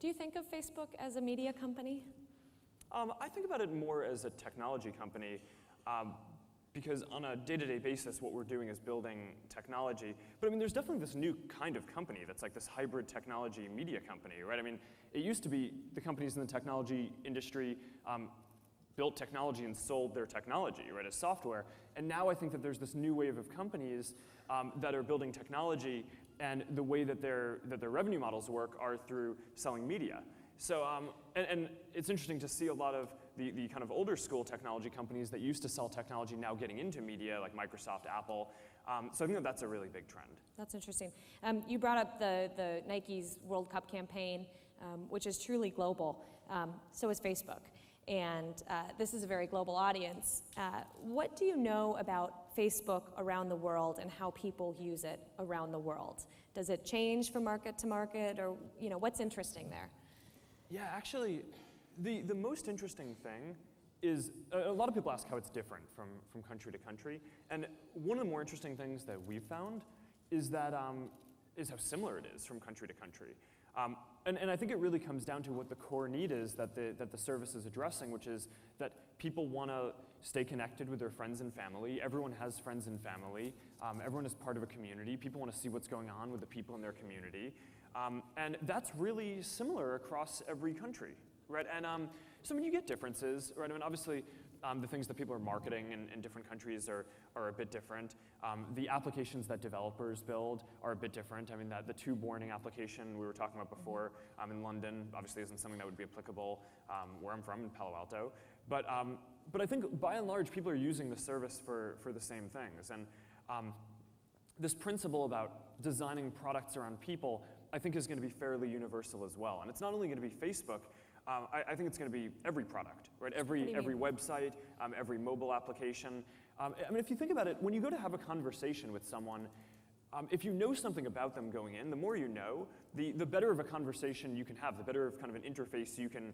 Do you think of Facebook as a media company? I think about it more as a technology company because on a day-to-day basis, what we're doing is building technology. But I mean, there's definitely this new kind of company that's like this hybrid technology media company, right? I mean, it used to be the companies in the technology industry built technology and sold their technology, right, as software. And now I think that there's this new wave of companies that are building technology, and the way that their revenue models work are through selling media. So, and it's interesting to see a lot of the kind of older school technology companies that used to sell technology now getting into media, like Microsoft, Apple. So I think that that's a really big trend. That's interesting. You brought up the Nike's World Cup campaign, which is truly global. So is Facebook. And this is a very global audience. What do you know about Facebook around the world and how people use it around the world? Does it change from market to market, or what's interesting there? Yeah, actually, the most interesting thing is a lot of people ask how it's different from country to country, and one of the more interesting things that we've found is that is how similar it is from country to country. And I think it really comes down to what the core need is that the service is addressing, which is that people want to stay connected with their friends and family. Everyone has friends and family. Everyone is part of a community. People want to see what's going on with the people in their community. And that's really similar across every country, right? And so I mean, you get differences, right? I mean, obviously, the things that people are marketing in different countries are a bit different. The applications that developers build are a bit different. I mean, the tube warning application we were talking about before in London obviously isn't something that would be applicable where I'm from in Palo Alto. But I think by and large, people are using the service for the same things. And this principle about designing products around people, I think, is going to be fairly universal as well. And it's not only going to be Facebook. I think it's going to be every product, right? Every website, every mobile application. I mean, if you think about it, when you go to have a conversation with someone, if you know something about them going in, the more you know, the better of a conversation you can have, the better of kind of an interface you can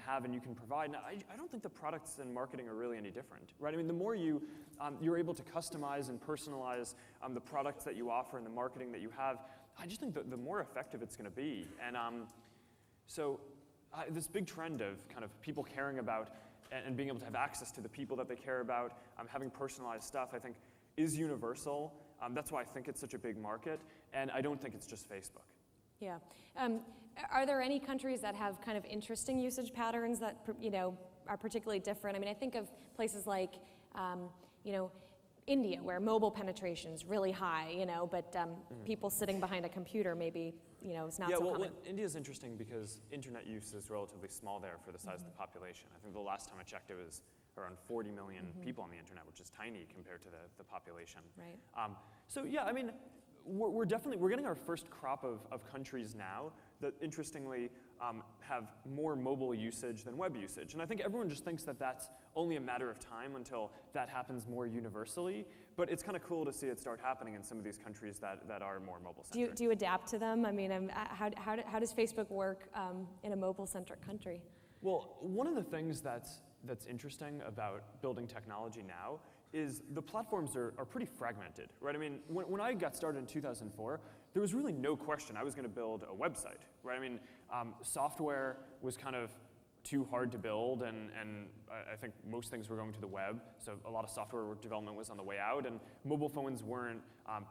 have and you can provide. Now, I don't think the products and marketing are really any different, right? I mean, the more you're able to customize and personalize the products that you offer and the marketing that you have, I just think that the more effective it's going to be. And this big trend of kind of people caring about and being able to have access to the people that they care about, having personalized stuff, I think is universal. That's why I think it's such a big market, and I don't think it's just Facebook. Yeah. Are there any countries that have kind of interesting usage patterns that are particularly different? I mean, I think of places like India, where mobile penetration is really high, but people sitting behind a computer maybe, is not so common. Yeah, India is interesting because internet use is relatively small there for the size of the population. I think the last time I checked, it was around 40 million people on the internet, which is tiny compared to the population. Right. So yeah, I mean, we're getting our first crop of countries now that interestingly have more mobile usage than web usage. And I think everyone just thinks that that's only a matter of time until that happens more universally. But it's kind of cool to see it start happening in some of these countries that are more mobile-centric. Do you adapt to them? I mean, how does Facebook work in a mobile-centric country? Well, one of the things that's interesting about building technology now is the platforms are pretty fragmented, right? I mean, when I got started in 2004, there was really no question I was going to build a website, right? I mean, software was kind of too hard to build, and I think most things were going to the web, so a lot of software development was on the way out, and mobile phones weren't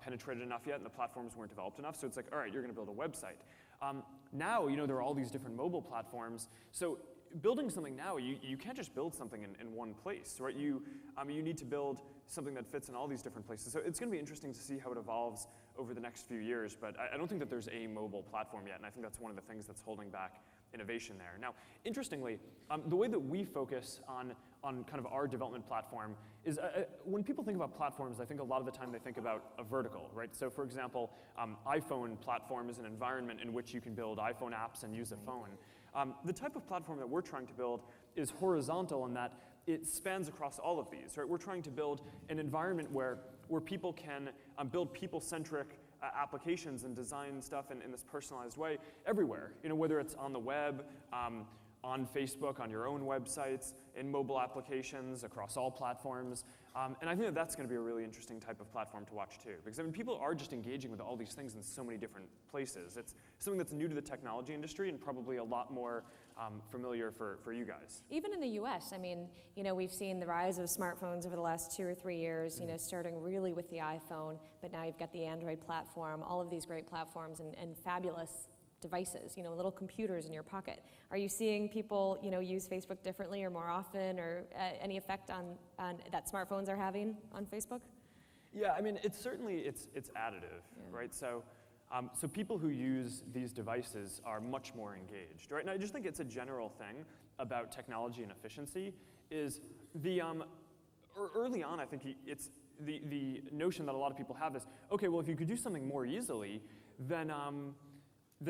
penetrated enough yet, and the platforms weren't developed enough, so it's like, all right, you're going to build a website. Now, there are all these different mobile platforms, so building something now, you can't just build something in one place, right? You need to build something that fits in all these different places. So it's going to be interesting to see how it evolves over the next few years, but I don't think that there's a mobile platform yet, and I think that's one of the things that's holding back innovation there. Now, interestingly, the way that we focus on kind of our development platform is when people think about platforms, I think a lot of the time they think about a vertical, right? So for example, iPhone platform is an environment in which you can build iPhone apps and use a phone. The type of platform that we're trying to build is horizontal in that it spans across all of these, right? We're trying to build an environment where people can build people-centric applications and design stuff in this personalized way everywhere. Whether it's on the web, on Facebook, on your own websites, in mobile applications, across all platforms. And I think that that's going to be a really interesting type of platform to watch too. Because I mean, people are just engaging with all these things in so many different places. It's something that's new to the technology industry and probably a lot more familiar for you guys. Even in the US, I mean, we've seen the rise of smartphones over the last 2 or 3 years, starting really with the iPhone, but now you've got the Android platform, all of these great platforms and fabulous devices, little computers in your pocket. Are you seeing people, use Facebook differently or more often, or any effect on that smartphones are having on Facebook? Yeah, I mean, it's additive, right? So people who use these devices are much more engaged, right? And I just think it's a general thing about technology and efficiency is early on, I think it's the notion that a lot of people have is, okay, well, if you could do something more easily, then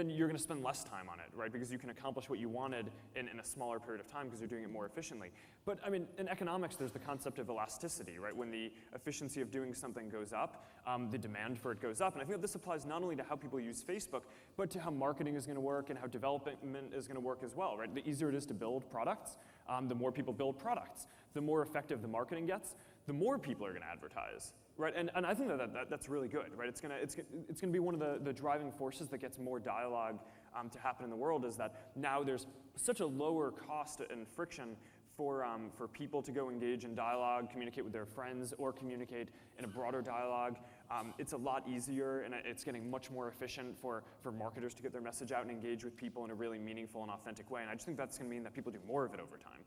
you're going to spend less time on it, right? Because you can accomplish what you wanted in a smaller period of time because you're doing it more efficiently. But I mean, in economics, there's the concept of elasticity, right? When the efficiency of doing something goes up, the demand for it goes up. And I think that this applies not only to how people use Facebook, but to how marketing is going to work and how development is going to work as well, right? The easier it is to build products, the more people build products. The more effective the marketing gets, the more people are going to advertise. Right, and I think that's really good, right? It's gonna be one of the driving forces that gets more dialogue to happen in the world. Is that now there's such a lower cost and friction for people to go engage in dialogue, communicate with their friends, or communicate in a broader dialogue. It's a lot easier, and it's getting much more efficient for marketers to get their message out and engage with people in a really meaningful and authentic way. And I just think that's gonna mean that people do more of it over time.